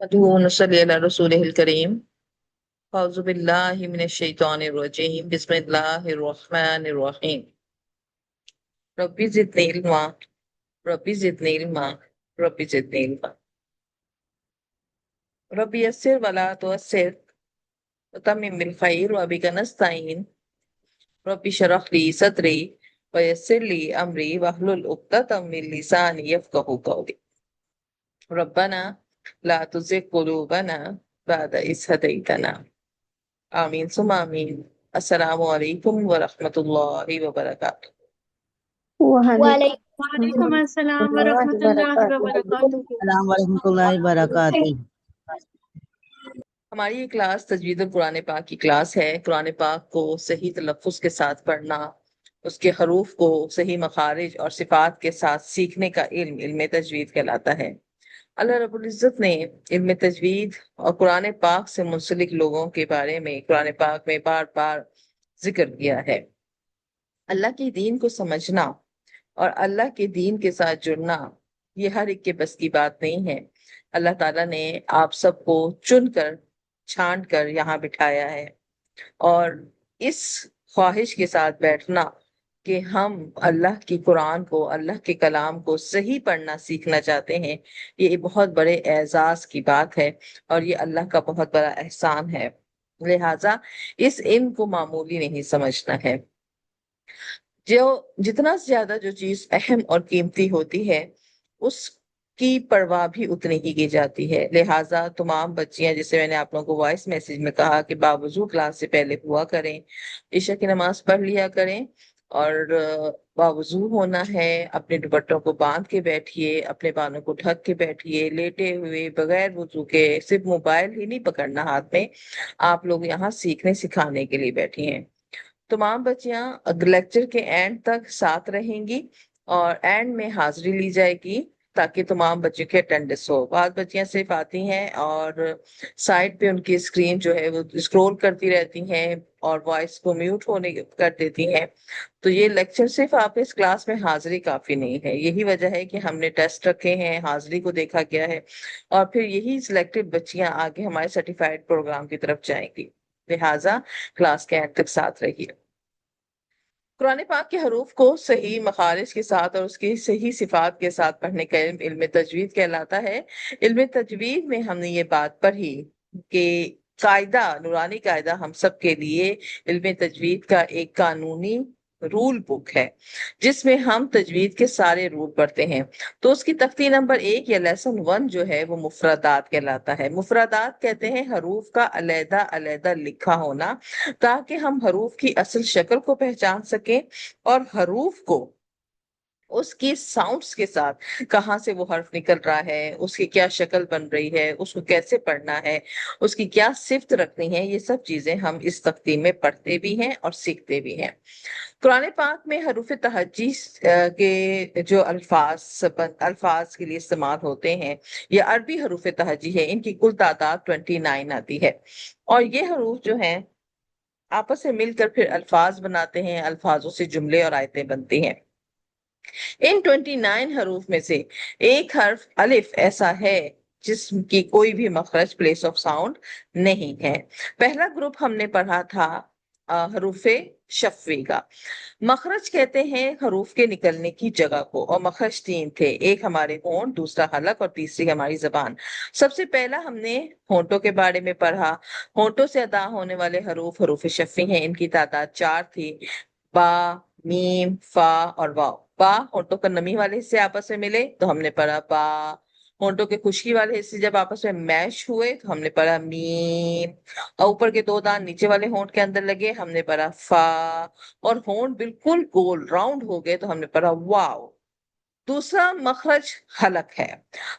ونصلي على رسوله الكريم. أعوذ بالله من الشيطان الرجيم. بسم الله الرحمن الرحيم. ربي زدني علما، ربي زدني علما، ربي زدني علما. ربي يسر ولا تعسر وتمم بالخير وبك نستعين. ربي اشرح لي صدري ويسر لي أمري واحلل عقدة من لساني يفقهوا قولي. ربنا لا تزغ قلوبنا بعد إذ هديتنا. آمین ثم آمین. السلام علیکم ورحمۃ اللہ وبرکاتہ. وعلیکم السلام ورحمۃ اللہ وبرکاتہ. السلام ورحمۃ اللہ وبرکاتہ. ہماری یہ کلاس تجوید القرآن پاک کی کلاس ہے. قرآن پاک کو صحیح تلفظ کے ساتھ پڑھنا، اس کے حروف کو صحیح مخارج اور صفات کے ساتھ سیکھنے کا علم علم تجوید کہلاتا ہے. اللہ رب العزت نے علم تجوید اور قرآن پاک سے منسلک لوگوں کے بارے میں قرآن پاک میں بار بار ذکر کیا ہے. اللہ کے دین کو سمجھنا اور اللہ کے دین کے ساتھ جڑنا یہ ہر ایک کے بس کی بات نہیں ہے. اللہ تعالیٰ نے آپ سب کو چن کر چھانٹ کر یہاں بٹھایا ہے، اور اس خواہش کے ساتھ بیٹھنا کہ ہم اللہ کی قرآن کو، اللہ کے کلام کو صحیح پڑھنا سیکھنا چاہتے ہیں، یہ بہت بڑے اعزاز کی بات ہے اور یہ اللہ کا بہت بڑا احسان ہے. لہٰذا اس علم کو معمولی نہیں سمجھنا ہے. جتنا زیادہ جو چیز اہم اور قیمتی ہوتی ہے اس کی پرواہ بھی اتنی ہی کی جاتی ہے. لہٰذا تمام بچیاں، جسے میں نے آپ لوگوں کو وائس میسج میں کہا کہ باوضو کلاس سے پہلے ہوا کریں، عشاء کی نماز پڑھ لیا کریں اور باوضو ہونا ہے. اپنے دوپٹوں کو باندھ کے بیٹھیے، اپنے بالوں کو ڈھک کے بیٹھیے، لیٹے ہوئے بغیر وضو کے. صرف موبائل ہی نہیں پکڑنا ہاتھ میں. آپ لوگ یہاں سیکھنے سکھانے کے لیے بیٹھی ہیں. تمام بچیاں لیکچر کے اینڈ تک ساتھ رہیں گی اور اینڈ میں حاضری لی جائے گی تاکہ تمام بچوں کی اٹینڈنس ہو. بعض بچیاں صرف آتی ہیں اور سائڈ پہ ان کی اسکرین جو ہے وہ اسکرول کرتی رہتی ہیں اور وائس کو میوٹ ہونے کر دیتی ہیں. تو یہ لیکچر صرف آپ اس کلاس میں حاضری کافی نہیں ہے. یہی وجہ ہے کہ ہم نے ٹیسٹ رکھے ہیں، حاضری کو دیکھا گیا ہے اور پھر یہی سلیکٹڈ بچیاں آگے ہمارے سرٹیفائڈ پروگرام کی طرف جائیں گی. لہٰذا کلاس کے اینڈ تک ساتھ رہیے. قرآن پاک کے حروف کو صحیح مخارج کے ساتھ اور اس کی صحیح صفات کے ساتھ پڑھنے کا علم علم تجوید کہلاتا ہے. علم تجوید میں ہم نے یہ بات پڑھی کہ قاعدہ، نورانی قاعدہ ہم سب کے لیے علم تجوید کا ایک قانونی رول بک ہے جس میں ہم تجوید کے سارے رول پڑھتے ہیں. تو اس کی تختی نمبر 1 یا لیسن 1 جو ہے وہ مفردات کہلاتا ہے. مفردات کہتے ہیں حروف کا علیحدہ علیحدہ لکھا ہونا تاکہ ہم حروف کی اصل شکل کو پہچان سکیں اور حروف کو اس کی ساؤنڈز کے ساتھ کہاں سے وہ حرف نکل رہا ہے، اس کی کیا شکل بن رہی ہے، اس کو کیسے پڑھنا ہے، اس کی کیا صفت رکھنی ہے، یہ سب چیزیں ہم اس تختی میں پڑھتے بھی ہیں اور سیکھتے بھی ہیں. قرآن پاک میں حروف تہجی کے جو الفاظ کے لیے استعمال ہوتے ہیں یہ عربی حروف تہجی ہے. ان کی کل تعداد 29 آتی ہے اور یہ حروف جو ہیں آپس میں مل کر پھر الفاظ بناتے ہیں، الفاظوں سے جملے اور آیتیں بنتی ہیں. ان 29 حروف میں سے ایک حرف الف ایسا ہے جس کی کوئی بھی مخرج پلیس آف ساؤنڈ نہیں ہے. پہلا گروپ ہم نے پڑھا تھا حروف شفوی کا. مخرج کہتے ہیں حروف کے نکلنے کی جگہ کو، اور مخرج 3 تھے، ایک ہمارے ہونٹ، دوسرا حلق اور تیسری ہماری زبان. سب سے پہلا ہم نے ہونٹوں کے بارے میں پڑھا. ہونٹوں سے ادا ہونے والے حروف حروف شفوی ہیں. ان کی تعداد 4 تھی، با، میم، فا اور واو. با ہونٹوں کا نمی والے حصے آپس میں ملے تو ہم نے پڑھا با. ہونٹوں کے خشکی والے حصے جب آپس میں میش ہوئے تو ہم نے پڑھا میم. اور اوپر کے 2 دانت نیچے والے ہونٹ کے اندر لگے ہم نے پڑھا فا. اور ہونٹ بالکل گول راؤنڈ ہو گئے تو ہم نے پڑھا واو. دوسرا مخرج حلق ہے.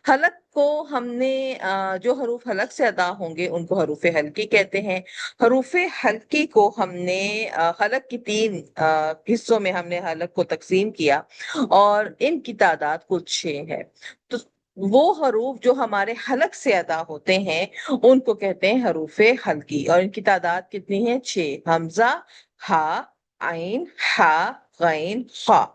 حلق کو ہم نے جو حروف حلق سے ادا ہوں گے ان کو حروف حلقی کہتے ہیں. حروف حلقی کو ہم نے حلق کی 3 حصوں میں ہم نے حلق کو تقسیم کیا اور ان کی تعداد کل 6 ہے. تو وہ حروف جو ہمارے حلق سے ادا ہوتے ہیں ان کو کہتے ہیں حروف حلقی، اور ان کی تعداد کتنی ہے؟ 6. حمزہ، ہا، عین، ہا، غین، خا.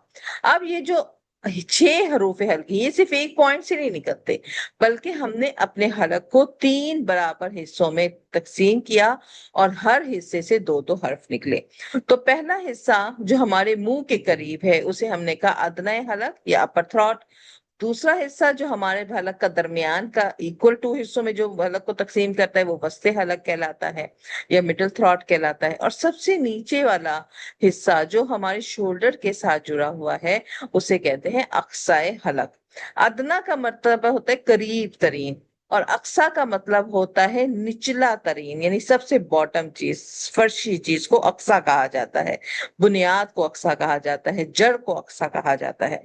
اب یہ جو छह हरूफ हल्की, ये सिर्फ एक पॉइंट से नहीं निकलते, बल्कि हमने अपने हलक को 3 बराबर हिस्सों में तकसीम किया और हर हिस्से से 2-2 हर्फ निकले। तो पहला हिस्सा जो हमारे मुंह के करीब है उसे हमने कहा अदनाए हलक या अपर थ्रॉट। दूसरा हिस्सा जो हमारे हलक का दरमियान का इक्वल टू हिस्सों में जो हलक को तकसीम करता है वो वस्ते हलक कहलाता है या मिडिल थ्रॉट कहलाता है। और सबसे नीचे वाला हिस्सा जो हमारे शोल्डर के साथ जुड़ा हुआ है उसे कहते हैं अक्साए हलक। अदना का मतलब होता है करीब तरीन, और अक्सा का मतलब होता है निचला तरीन, यानी सबसे बॉटम चीज, फर्शी चीज को अक्सा कहा जाता है, बुनियाद को अक्सा कहा जाता है, जड़ को अक्सा कहा जाता है।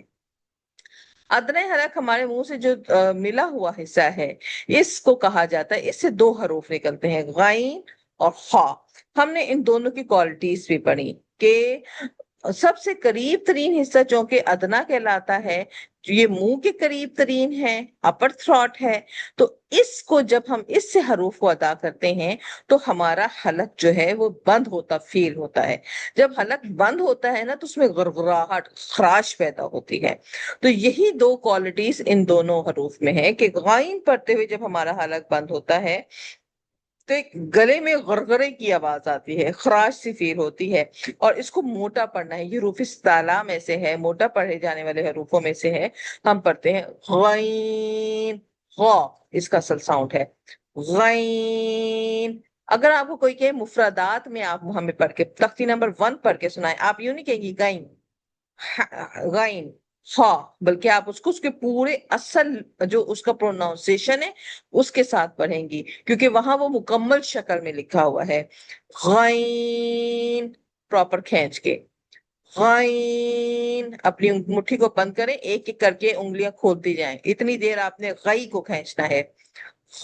अदने हलक हमारे मुंह से जो मिला हुआ हिस्सा है इसको कहा जाता है, इससे 2 हरूफ निकलते हैं, गाइन और खा। हमने इन दोनों की क्वालिटीज भी पढ़ी कि सबसे करीब तरीन हिस्सा जो कि अदना कहलाता है, जो ये मुंह के करीब तरीन है, अपर थ्रॉट है, तो इसको जब हम इससे हरूफ को अदा करते हैं तो हमारा हलक जो है वो बंद होता फील होता है। जब हलक बंद होता है ना तो उसमें गुरगुराहट, खराश पैदा होती है। तो यही 2 क्वालिटीज इन दोनों हरूफ में है कि गाइन पढ़ते हुए जब हमारा हलक बंद होता है तो एक गले में गरगरे की आवाज आती है, खराश सी फील होती है, और इसको मोटा पढ़ना है। ये हरूफ इस्ताला में से है, मोटा पढ़े जाने वाले हरूफों में से है। हम पढ़ते हैं गैन, गौ, इसका असल साउंड है गैन। अगर आपको कोई कहे मुफरदात में आप हमें पढ़ के तख्ती नंबर 1 पढ़ के सुनाए, आप यूं नहीं कहेंगी गाइन गाइन हाँ, बल्कि आप उसको उसके पूरे असल जो उसका प्रोनाउंसिएशन है उसके साथ पढ़ेंगी, क्योंकि वहां वो मुकम्मल शक्ल में लिखा हुआ है गाइन, प्रॉपर खींच के गाइन। अपनी मुट्ठी को बंद करें, एक एक करके उंगलियां खोलती जाएं, इतनी देर आपने गई को खींचना है,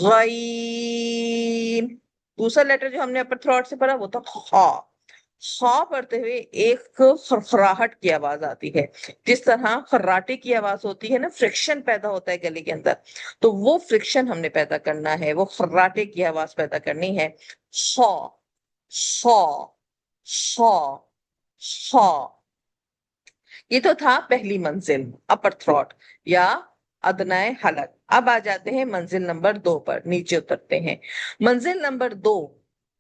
गाइन। दूसरा लेटर जो हमने अपर थ्रॉट से पढ़ा वो था खा। खा पढ़ते हुए एक खरखराहट की आवाज आती है, जिस तरह खर्राटे की आवाज होती है ना, फ्रिक्शन पैदा होता है गले के अंदर, तो वो फ्रिक्शन हमने पैदा करना है, वो खर्राटे की आवाज पैदा करनी है। खा खा खा खा। ये तो था पहली मंजिल, अपर थ्रॉट या अदनाए हलक। अब आ जाते हैं मंजिल नंबर 2 पर, नीचे उतरते हैं। मंजिल नंबर 2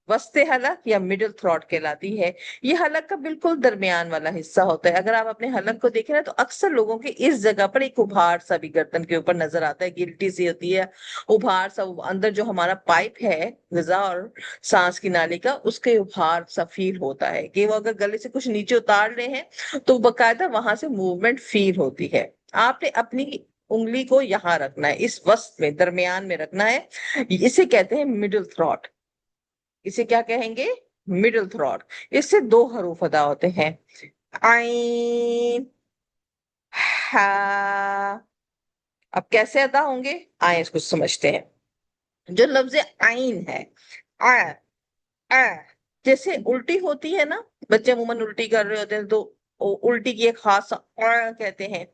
वस्ते हलक या मिडिल थ्रॉट कहलाती है। ये हलक का बिल्कुल दरमियान वाला हिस्सा होता है। अगर आप अपने हलक को देखें ना तो अक्सर लोगों के इस जगह पर एक उभार सा भी गर्दन के ऊपर नजर आता है, गिल्टी सी होती है, उभार सा अंदर जो हमारा पाइप है गजा और सांस की नाली का, उसके उभार सा फील होता है कि वो अगर गले से कुछ नीचे उतार रहे हैं तो बकायदा वहां से मूवमेंट फील होती है। आपने अपनी उंगली को यहाँ रखना है, इस वस्त में दरमियान में रखना है, इसे कहते हैं मिडिल थ्रॉट। इसे क्या कहेंगे? Middle throat. इससे 2 हरूफ अदा होते हैं, आइन हा। अब कैसे अदा होंगे आए इसको समझते हैं। जो लफ्ज आइन है, आ, आ, जैसे उल्टी होती है ना, बच्चे अमूमन उल्टी कर रहे होते हैं तो उल्टी की एक खास कहते हैं,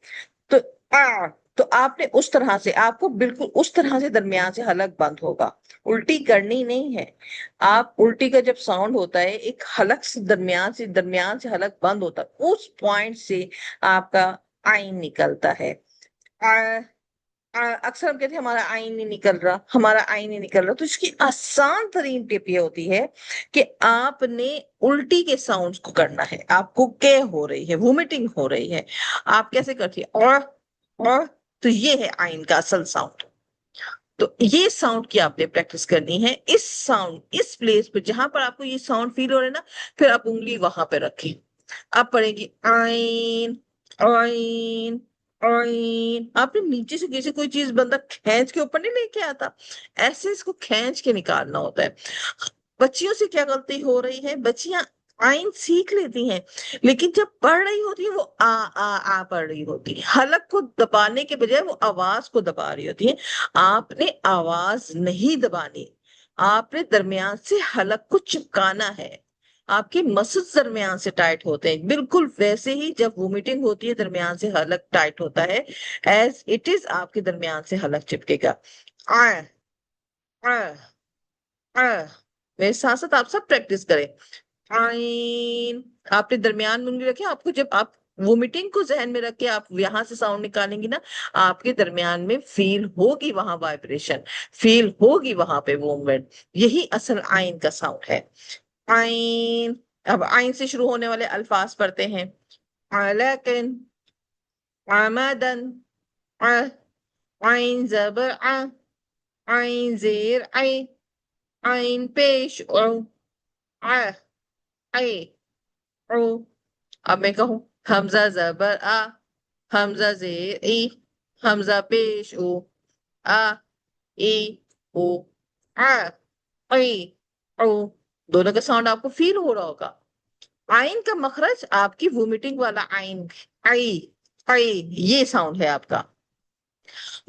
तो आ, तो आपने उस तरह से, आपको बिल्कुल उस तरह से दरमियान से हलक बंद होगा, उल्टी करनी नहीं है। आप उल्टी का जब साउंड होता है एक हलक से दरमियान से हलक बंद होता है, उस पॉइंट से आपका आइन निकलता है। आ, अक्सर हम कहते हैं हमारा आइन नहीं निकल रहा, हमारा आइन नहीं निकल रहा, तो इसकी आसान तरीन टिप ये होती है कि आपने उल्टी के साउंड्स को करना है। आपको के हो रही है, वोमिटिंग हो रही है, आप कैसे करती है और, तो ये है आइन का असल साउंड। तो ये साउंड की आपने प्रैक्टिस करनी है, इस साउंड इस प्लेस पे जहां पर आपको ये साउंड फील हो रहा है ना, फिर आप उंगली वहां पे रखें। आप पढ़ेंगे आइन आइन आइन। आपने नीचे से किसी कोई चीज बंदा खींच के ऊपर नहीं लेके आता, ऐसे इसको खींच के निकालना होता है। बच्चियों से क्या गलती हो रही है, बच्चियां आइन सीख लेती हैं लेकिन जब पढ़ रही होती है वो आ पढ़ रही होती है, हलक को दबाने के बजाय वो आवाज को दबा रही होती है। आपने आवाज नहीं दबानी, आपने दरमियान से हलक को चिपकाना है। आपके मसल्स दरमियान से टाइट होते हैं, बिल्कुल वैसे ही जब वोमिटिंग होती है दरमियान से हलक टाइट होता है, एज इट इज आपके दरमियान से हलक चिपकेगा। आ, आ, आ, मेरे साथ साथ आप सब प्रैक्टिस करें। आइन, आपने दरमियान में उंगली रखी, आपको जब आप वोमिटिंग को जहन में रख के आप यहां से साउंड निकालेंगी ना, आपके दरमियान में फील होगी वहां वाइब्रेशन, फील होगी वहां पे मूवमेंट। यही असल आइन का साउंड है। आइन। अब आइन से शुरू होने वाले अल्फाज पढ़ते हैं। लेकिन, आमदन, आइन ज़बर आ, आइन ज़ेर आई, आइन पेश ओ, आ, आई, ओ। अब मैं कहूं हमजा ज़बर आ, हमजा ज़ेर ई, हमजा पेश ओ, आ, ई, ओ, आ, आई, ओ। दोनों का साउंड आपको फील हो रहा होगा। आइन का मखरज आपकी वोमिटिंग वाला आइन, आई, आई, ये साउंड है आपका।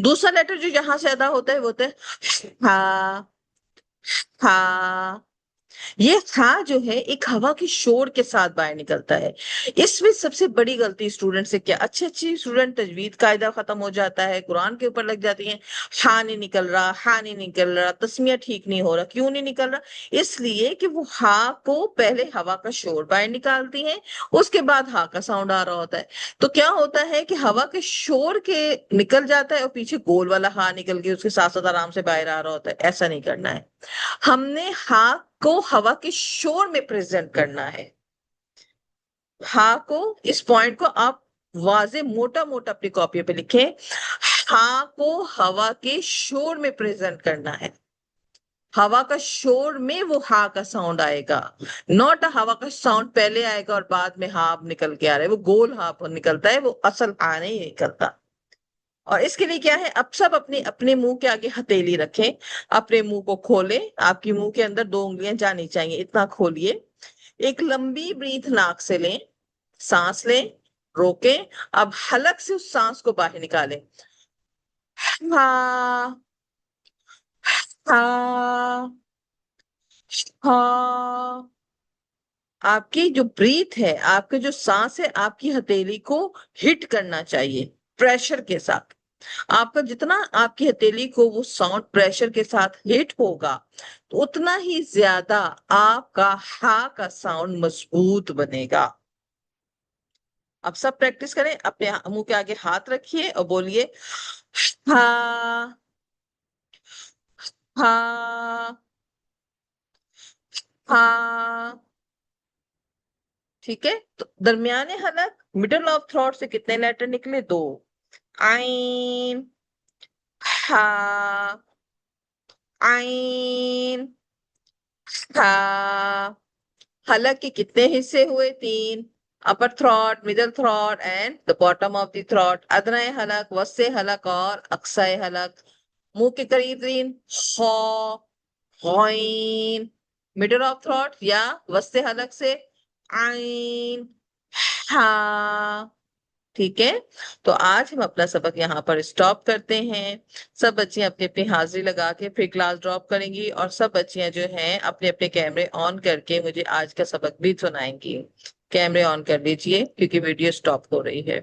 दूसरा लेटर जो यहां से अदा होता है वो होता है हा, हा। ये हा जो है एक हवा की शोर के साथ बाहर निकलता है। इसमें सबसे बड़ी गलती स्टूडेंट से क्या, अच्छे अच्छे स्टूडेंट तजवीद कायदा खत्म हो जाता है, कुरान के ऊपर लग जाती हैं, हा नहीं निकल रहा, हा नहीं निकल रहा, तस्मिया ठीक नहीं हो रहा। क्यों नहीं निकल रहा? इसलिए कि वो हा को पहले हवा का शोर बाहर निकालती हैं, उसके बाद हा का साउंड आ रहा होता है। तो क्या होता है कि हवा के शोर के निकल जाता है और पीछे गोल वाला हा निकल के उसके साथ साथ आराम से बाहर आ रहा होता है। ऐसा नहीं करना है, हमने हा को हवा के शोर में प्रेजेंट करना है। हा को, इस पॉइंट को आप वाजे मोटा मोटा अपनी कॉपी पे लिखें। हा को हवा के शोर में प्रेजेंट करना है। हवा का शोर में वो हा का साउंड आएगा, नॉट हवा का साउंड पहले आएगा और बाद में हा निकल के आ रहा है। वो गोल हा निकलता है, वो असल हा नहीं निकलता। और इसके लिए क्या है, अब सब अपने अपने मुंह के आगे हथेली रखें, अपने मुंह को खोलें। आपके मुंह के अंदर 2 उंगलियां जानी चाहिए, इतना खोलिए। एक लंबी ब्रीथ नाक से लें, सांस लें, रोकें। अब हलक से उस सांस को बाहर निकालें। हा, हा, हा। आपकी जो ब्रीथ है, आपके जो सांस है, आपकी हथेली को हिट करना चाहिए प्रेशर के साथ। आपका जितना आपकी हथेली को वो साउंड प्रेशर के साथ हिट होगा, तो उतना ही ज्यादा आपका हा का साउंड मजबूत बनेगा। अब सब प्रैक्टिस करें, अपने मुंह के आगे हाथ रखिए और बोलिए हा, हा, हा। ठीक है, तो दरमियाने हलक, मिडल ऑफ थ्रोट से कितने लेटर निकले? 2। आइन, हा, आइन, हा। हलक के कितने हिस्से हुए? 3। Upper throat, middle throat and the bottom of the throat. अदनाए हलक, वस्ते हलक और अक्साए हलक। मुंह के करीब 3, खौ, गॉइन। मिडल ऑफ थ्रॉट या वस्ते हलक से आइन, हा। ठीक है, तो आज हम अपना सबक यहाँ पर स्टॉप करते हैं। सब बच्चियां अपनी अपनी हाजिरी लगा के फिर क्लास ड्रॉप करेंगी, और सब बच्चियां जो हैं अपने अपने कैमरे ऑन करके मुझे आज का सबक भी सुनाएंगी। कैमरे ऑन कर लीजिए क्योंकि वीडियो स्टॉप हो रही है।